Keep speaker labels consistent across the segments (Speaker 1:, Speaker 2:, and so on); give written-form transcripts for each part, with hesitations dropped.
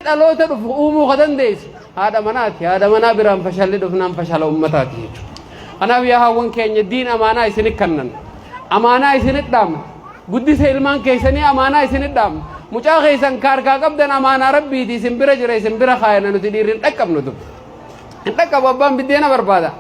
Speaker 1: dhaloota dhufu uumuu ka dandeessu haadha manaati. haadha manaa biraan fashalli dhufnaan fashala ummataati jechuudha. kanaaf yaa hawwan keenya diin amaanaa isinit kannan amaanaa isinit dhaamna guddisa ilmaan keessanii amaanaa isinit dhaamna mucaa keessan kaarkaa qabdan amaanaa rabbiiti isin bira jira isin bira kaayana nuti dhiirri hin dhaqqabnu dubbi hin dhaqqabu abbaan biddeena barbaada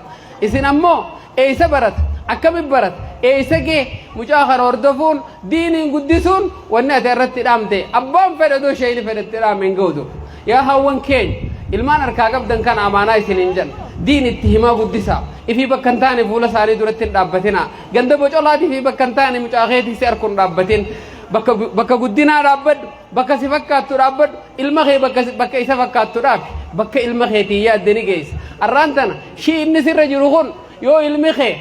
Speaker 1: isin ammoo eeysa barata akkami barata eeysa kee mucaa kana hordofuun diiniin guddisuun wanni ati irratti dhaamte abbaan fedha doo sheeyni fedhatti dhaame hin ga'udu. yaa hawwan keenya ilmaan harkaa qabdan kana amaanaa isin hin jan diin itti himaa guddisaa ifii bakka hin taane fuula isaanii duratti hin dhaabbatina ganda bocolaatii fi bakka hin taane mucaa keetii si harkuun dhaabbatin bakka guddinaa dhaabbadhu bakka si fakkaattu dhaabbadhu ilma kee bakka isa fakkaattu dhaabi bakka ilma keetii yaadde ni geessa. arraan tana shii inni sirra jiru kun yoo ilmi kee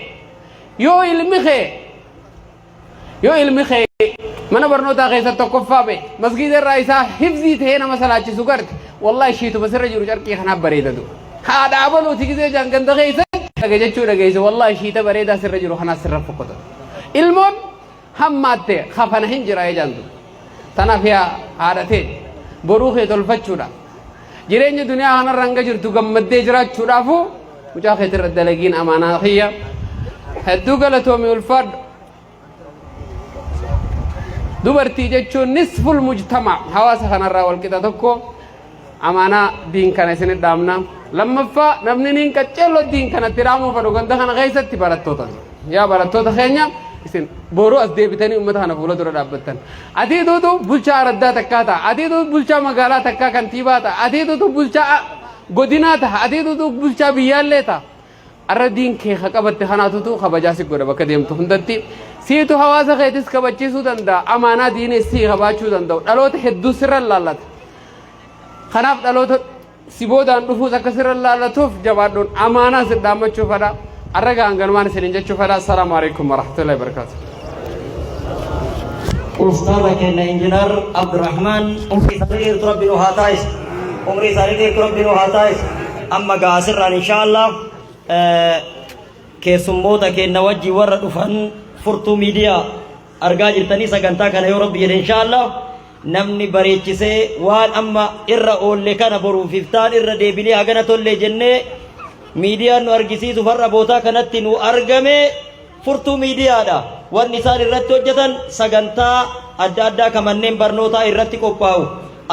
Speaker 1: mana barnootaa keessatti tokkoffaa ba'e masgiida irraa isaa hifzii ta'ee nama salaachisu garte wallahi shiituma sirra jiru carqii kanaaf bareedatu haadha abaluuti gisee jaan ganda keessa jechuu dhageesse wallahi shiita bareedaa sirra jiru kanaas sirra fokkota ilmoon hammaatte kafana hin jira ejaantu. tanaaf yaa haadhatee boruu kee tolfachuudha jireenya duniyaa kanarra hanga jirtu gammaddee jiraachuudhaafu mucaa keetirra dalagiin amaanaa kiyya hedduu galatoomi ulfaadhu. dubartii jechuun nisful mujtama hawaasa kanarraa walqixa tokko amaanaa diin kana isinit dhaamna. lammaffaa namni niin qaceelloo diin kanatti dhaamuu fedhu ganda kana keessatti barattoota yaa barattoota keenya isin boruu as deebitanii ummata kana fuula dura dhaabbattan atiituutu bulchaa araddaa takkaa ta'a atiituutu bulchaa magaalaa takkaa kantiibaa ta'a atiituutu bulchaa godinaa ta'a atiituutu bulchaa biyyaallee ta'a. arra diin kee qabatte kanaatutu kabajaa si godha bakka deemtu hundatti siitu hawaasa keetis kabachiisuu danda'a amaanaa diinis sii qabaachuu danda'u dhaloota hedduu sirra laallata. kanaaf dhaloota si boodaan dhufuus akka sirra laallatuuf jabaadhuun amaanaa si dhaammachuu fedha. arraga hanganumaan isinin jechuu fedha. assalaamu alaikum warahmatullahi wabarakatuh.
Speaker 2: أستاذ كنا إنجنير عبد الرحمن عمري سرير تربي هاتايس عمري سرير تربي هاتايس أما قاسر إن شاء الله كسموتا كنا وجي ورد فن فرتو ميديا أرجع جرتني سجنتا كان يا رب إن شاء الله نمني بريتشسي وان أما إرّا أول كان برو فيفتان إرّا ديبلي أجنة اللي جنة ميديا نو أرجسي سفر بوتا كانت نو أرجمه فرتو ميديا دا والنساء الرتو جتن سجنتا أدادا كمان برنوتا الرتي كوباو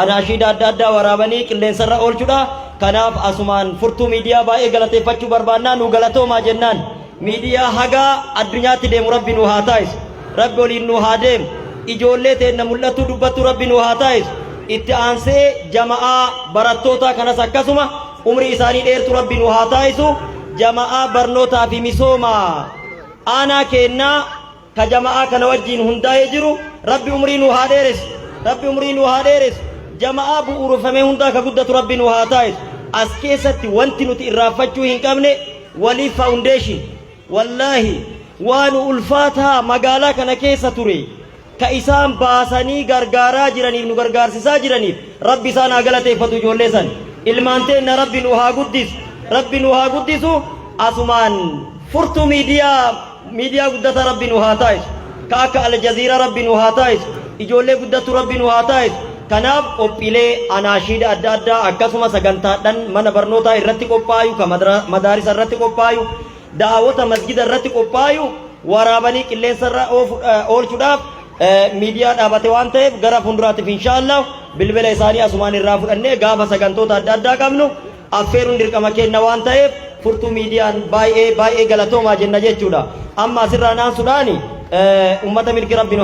Speaker 2: أناشيد أدادا ورابني كلن سر أول شدا كناف أسمان فرتو ميديا باي غلطة فچو بربانا نو غلطو ما جنان ميديا هاga الدنيا تدي مربي نو هاتايس ربي ولي نو هادم إجولة تنملتو دبتو ربي نو هاتايس إتأنسي جماعة براتوتا كنا سكسوما عمري إساني دير تو ربي نو هاتايسو جماعة برنوتا في مسوما أنا كنا كجماعة كنا وجين هندا يجرو ربي عمري نو هاديرس ربي عمري نو هاديرس جماعة بورو فمي هندا كقدة ربي نو هاتايس أسكيسة وانتي نتي إرافجو هنكمني ولي فاونديشن والله وانو ألفاتها مقالا كنا كيسة تري كإسام باساني غرغارا جرانيف نو غرغار سيسا جرانيف ربي سانا غلطة فتو جوليسان ilmaanteen rabbi nu haa guddisu asumaan furtu miidiyaa guddata rabbi nu haa taasisu ka akka aljaziira rabbi nu haa taasisu ijoollee guddatu rabbi nu haa taasisu kanaaf qophiilee anaashiida adda addaa akkasuma sagantaadhaan mana barnootaa irratti qophaayu ka madaarisa irratti qophaayu daawwata masjida irratti qophaayu waraabanii qilleensarra oolchuudhaaf miidiyaa dhaabate waan ta'eef gara fuulduraatiif inshaallah bilbila isaanii asumaan irraa fudhannee gaafa sagantoota adda addaa qabnu affeeruun dirqama kenna waan ta'eef furtuu miidiyaan baay'ee galatoomaa jenna jechuudha. amma asirraa naansuudhaani ummata milki rabbi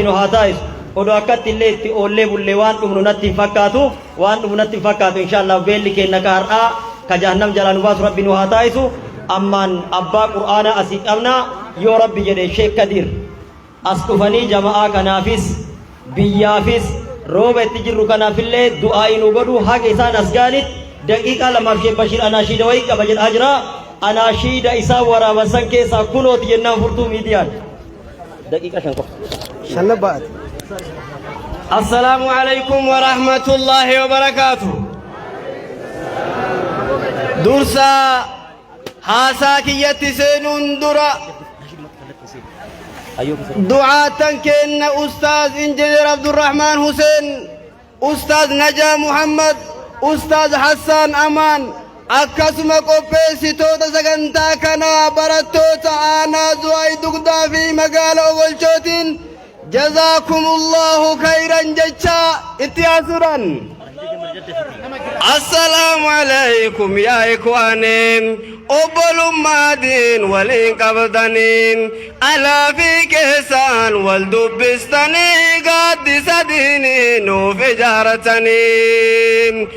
Speaker 2: nu haa taasisu odoo akkatti illee itti oollee bullee waan dhumnu natti hin fakkaatu inshaallah beelli kenna ka har'aa ka jahannam jalaa nu baasu rabbi nu haa taasisu. ammaan abbaa qur'aanaa asii qabnaa yoo rabbi jedhe sheek Kadir as dhufanii jama'aa kanaafis biyyaafis rooba itti jirru kanaafillee du'aa'i nu godhu haga isaan as gaanitti daqiiqaa lamaaf Sheek Bashiir anaashiida wayii qaba jedhaa jira. anaashiida isaa waraabansan keessaa kunooti jennaan furtuu miidiyaan daqiiqa shan qofa. assalaamu alaykum wa rahmatullaahi wa barakaatuh. dursa haasaa kiyyatti seenuun dura دعاة كن أستاذ إنجنير عبد الرحمن حسين
Speaker 3: أستاذ نجا محمد أستاذ حسن أمان akkasuma qopheessitoota sagantaa kanaa barattoota aanaa Zuwaay Dugdaa fi magaalaa Ogolchootiin jazaakumullahu khayran jecha itti haasuudhaan assalaamu alaykum yaa ikwaaniin obbolummaadhiin waliin qabdaniin alaa fi keessaan wal dubbistanii gaaddisa diinii nuuf ijaaratanii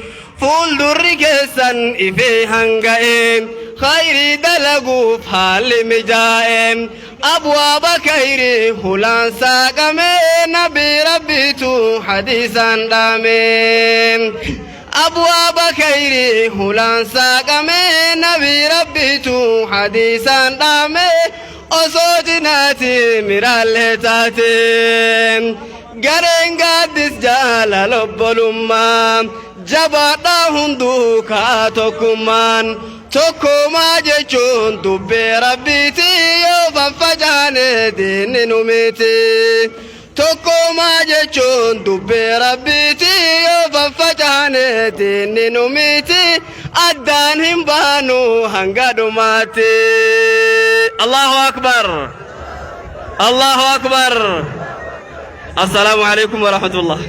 Speaker 3: fuuldurri keessan ifee hanga'e khayrii dalaguuf haalli mijaa'e abwaaba khayrii hulaan saaqame nabii rabbiitu hadiisaan dhaame abwaaba khayrii hulaan saaqame nabii rabbiitu hadiisaan dhaame osoo jinaati miraallee taate gareen gaaddis jaalala obbolummaa jabaadhaa hunduu kaa tokkummaan tokkummaa jechuun dubbee rabbiiti yoo faffacaane diinni nu miti tokkummaa jechuun dubbee rabbiiti yoo faffacaane diinni nu miti addaan hin baanu hanga dhumaatti Allahu akbar Allahu akbar Assalamu alaikum wa rahmatullah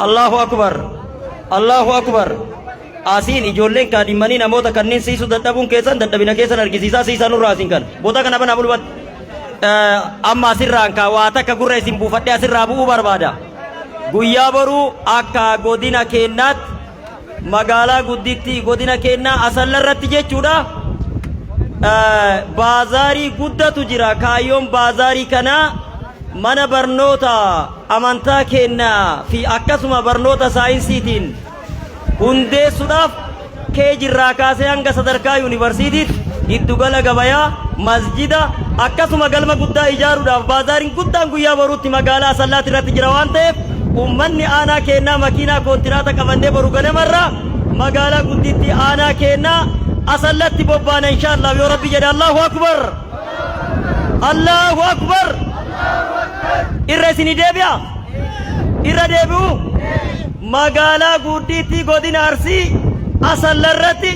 Speaker 3: Allahu akbar Allahu akbar asiin ijoolleen kaadhimmanii namoota kanneen siisu dadhabuun keessan dadhabina keessan argisiisaa siisan nurraa asiin kan boota kana bana bulbat amma asirraan kaa waa takka gurra isin buufadhe asirraa bu'uu barbaada guyyaa boruu akka godina keennaatti magaalaa gudditti godina keennaa asallarratti jechuudha baazaarii guddatu jira kaayyoon baazaarii kanaa mana barnoota amantaa kennaa fi akkasuma barnoota saayinsiitiin hundeessuudhaaf keejirraa kaasee hanga sadarkaa yuunivarsiitiitti giddugala gabayaa masjida akkasuma galma guddaa ijaaruudhaaf baazaariin guddaan guyyaa boruutti magaalaa Asallaatti irratti jira waan ta'eef ummanni aanaa kennaa makiinaa kontiraata qabannee boru ganamarraa magaalaa gudditti aanaa kennaa Asallatti bobbaana inshaallah yoo rabbi jedhe Allahu akbar Allahu akbar irra isinii deebi'a irra deebi'u magaalaa gudditti godina Arsii Asallarratti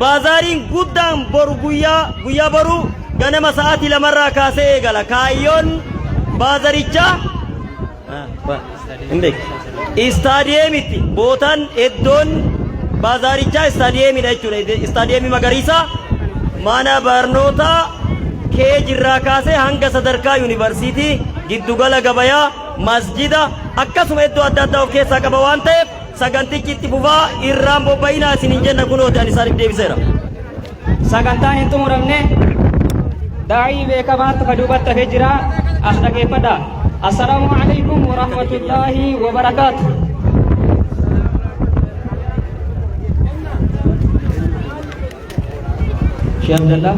Speaker 3: baazaariin guddaan boru guyyaa boru ganama sa'aatii 2 kaasee eegala kaayyoon baazarichaa istaadiyeemitti bootaan iddoon baazarichaa istaadiyeemidha jechuudha istaadiyeemii magariisa mana barnoota keejirraa kaasee hanga sadarkaa yuunivarsiitii giddugala gabayaa masjida akkasuma iddoo adda addaa of keessaa qaba waan ta'eef sagantichi itti fufaa irraan bobba'inaa isiniin jenna kunooti ani isaaniif deebiseera.
Speaker 4: Sagantaan hin xumuramne daa'ii beekamaatu ka duubatti hafee jira as dhageeffadha. Assalaamu alaikum wa rahmatullaahi wa barakaatu. Sheekh Abdallah